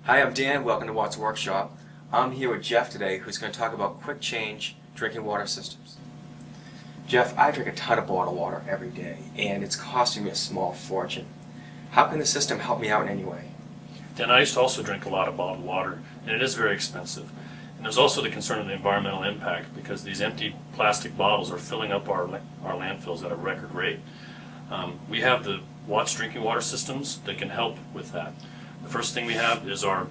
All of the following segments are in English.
Hi, I'm Dan. Welcome to Watt's Workshop. I'm here with Jeff today, who's going to talk about quick change drinking water systems. Jeff, I drink a ton of bottled water every day, and it's costing me a small fortune. How can the system help me out in any way? Dan, I used to also drink a lot of bottled water, and it is very expensive. And there's also the concern of the environmental impact, because these empty plastic bottles are filling up our landfills at a record rate. We have the Watt's drinking water systems that can help with that. The first thing we have is our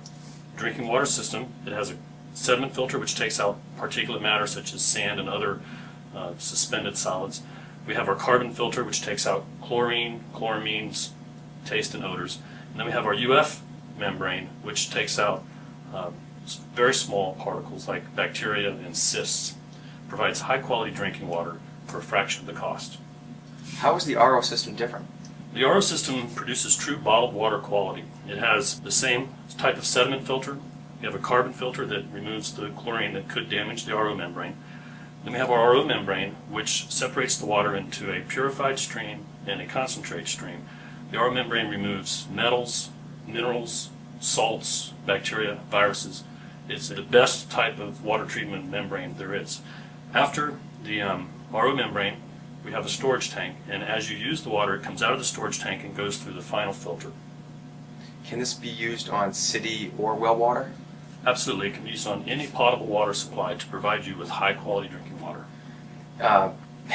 drinking water system. It has a sediment filter which takes out particulate matter such as sand and other suspended solids. We have our carbon filter which takes out chlorine, chloramines, taste and odors. And then we have our UF membrane which takes out very small particles like bacteria and cysts. Provides high quality drinking water for a fraction of the cost. How is the RO system different? The RO system produces true bottled water quality. It has the same type of sediment filter. We have a carbon filter that removes the chlorine that could damage the RO membrane. Then we have our RO membrane, which separates the water into a purified stream and a concentrate stream. The RO membrane removes metals, minerals, salts, bacteria, viruses. It's the best type of water treatment membrane there is. After the RO membrane, we have a storage tank, and as you use the water, it comes out of the storage tank and goes through the final filter. Can this be used on city or well water? Absolutely, it can be used on any potable water supply to provide you with high quality drinking water.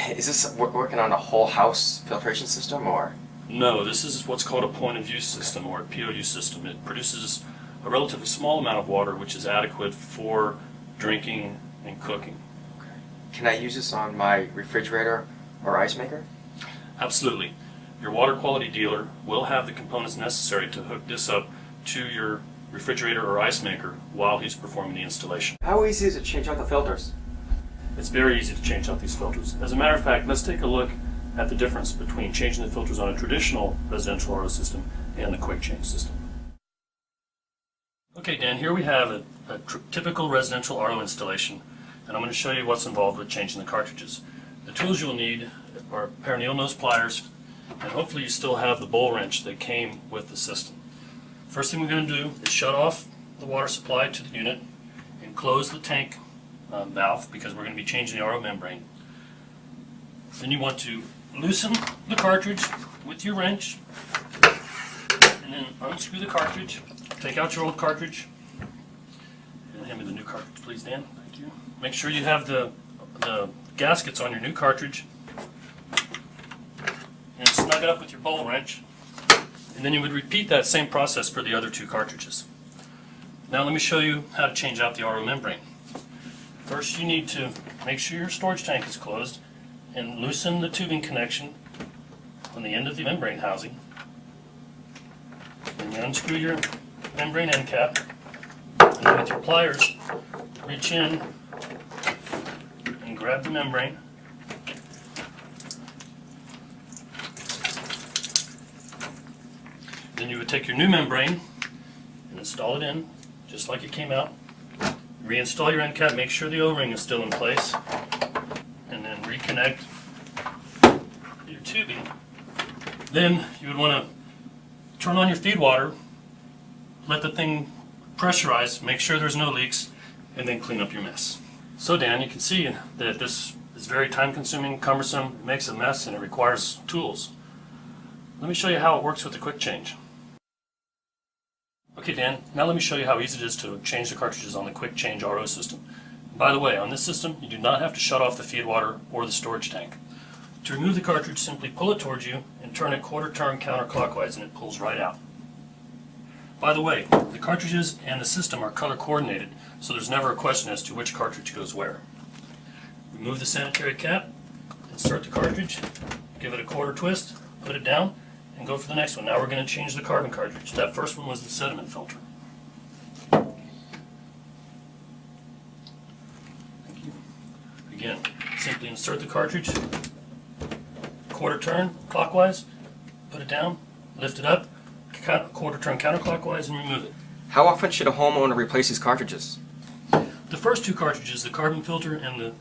Is this working on a whole house filtration system, or? No, this is what's called a point of use system, or a POU system. It produces a relatively small amount of water which is adequate for drinking and cooking. Okay. Can I use this on my refrigerator or ice maker? Absolutely. Your water quality dealer will have the components necessary to hook this up to your refrigerator or ice maker while he's performing the installation. How easy is it to change out the filters? It's very easy to change out these filters. As a matter of fact, let's take a look at the difference between changing the filters on a traditional residential RO system and the quick change system. Okay, Dan, here we have a typical residential RO installation, and I'm going to show you what's involved with changing the cartridges. The tools you'll need are a pair of needle nose pliers, and hopefully you still have the bowl wrench that came with the system. First thing we're going to do is shut off the water supply to the unit and close the tank valve, because we're going to be changing the RO membrane. Then you want to loosen the cartridge with your wrench, and then unscrew the cartridge. Take out your old cartridge, and hand me the new cartridge, please, Dan. Thank you. Make sure you have the gaskets on your new cartridge, and snug it up with your bowl wrench, and then you would repeat that same process for the other two cartridges. Now let me show you how to change out the RO membrane. First, you need to make sure your storage tank is closed and loosen the tubing connection on the end of the membrane housing. Then you unscrew your membrane end cap, and then with your pliers reach in and grab the membrane. Then you would take your new membrane and install it in just like it came out. Reinstall your end cap, make sure the O-ring is still in place, and then reconnect your tubing. Then you would want to turn on your feed water, let the thing pressurize, make sure there's no leaks, and then clean up your mess. So Dan, you can see that this is very time consuming, cumbersome, it makes a mess, and it requires tools. Let me show you how it works with the quick change. Okay Dan, now let me show you how easy it is to change the cartridges on the quick change RO system. By the way, on this system you do not have to shut off the feed water or the storage tank. To remove the cartridge, simply pull it towards you and turn it quarter turn counterclockwise, and it pulls right out. By the way, the cartridges and the system are color coordinated, so there's never a question as to which cartridge goes where. Remove the sanitary cap, insert the cartridge, give it a quarter twist, put it down, and go for the next one. Now we're going to change the carbon cartridge. That first one was the sediment filter. Thank you. Again, simply insert the cartridge, quarter turn clockwise, put it down, lift it up, quarter turn counterclockwise, and remove it. How often should a homeowner replace these cartridges? The first two cartridges, the carbon filter and the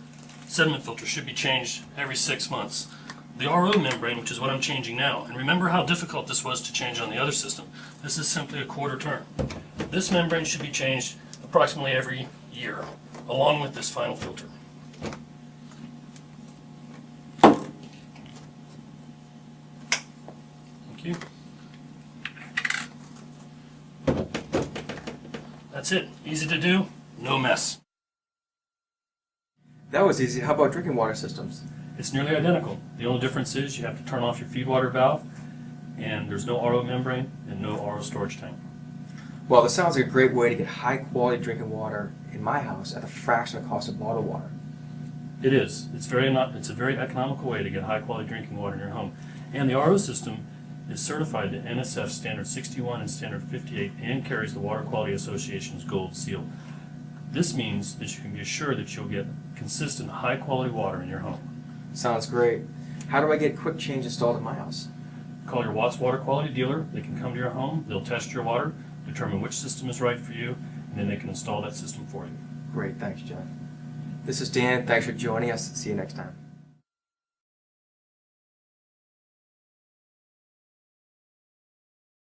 sediment filter, should be changed every 6 months. The RO membrane, which is what I'm changing now, and remember how difficult this was to change on the other system, this is simply a quarter turn. This membrane should be changed approximately every year, along with this final filter. Thank you. That's it. Easy to do, no mess. That was easy. How about drinking water systems? It's nearly identical. The only difference is you have to turn off your feed water valve, and there's no RO membrane and no RO storage tank. Well, this sounds like a great way to get high quality drinking water in my house at a fraction of the cost of bottled water. It is. It's a very economical way to get high quality drinking water in your home. And the RO system is certified to NSF Standard 61 and Standard 58 and carries the Water Quality Association's Gold Seal. This means that you can be assured that you'll get consistent high quality water in your home. Sounds great. How do I get quick change installed in my house? Call your Watts Water Quality dealer. They can come to your home, they'll test your water, determine which system is right for you, and then they can install that system for you. Great, thanks, Jeff. This is Dan. Thanks for joining us. See you next time.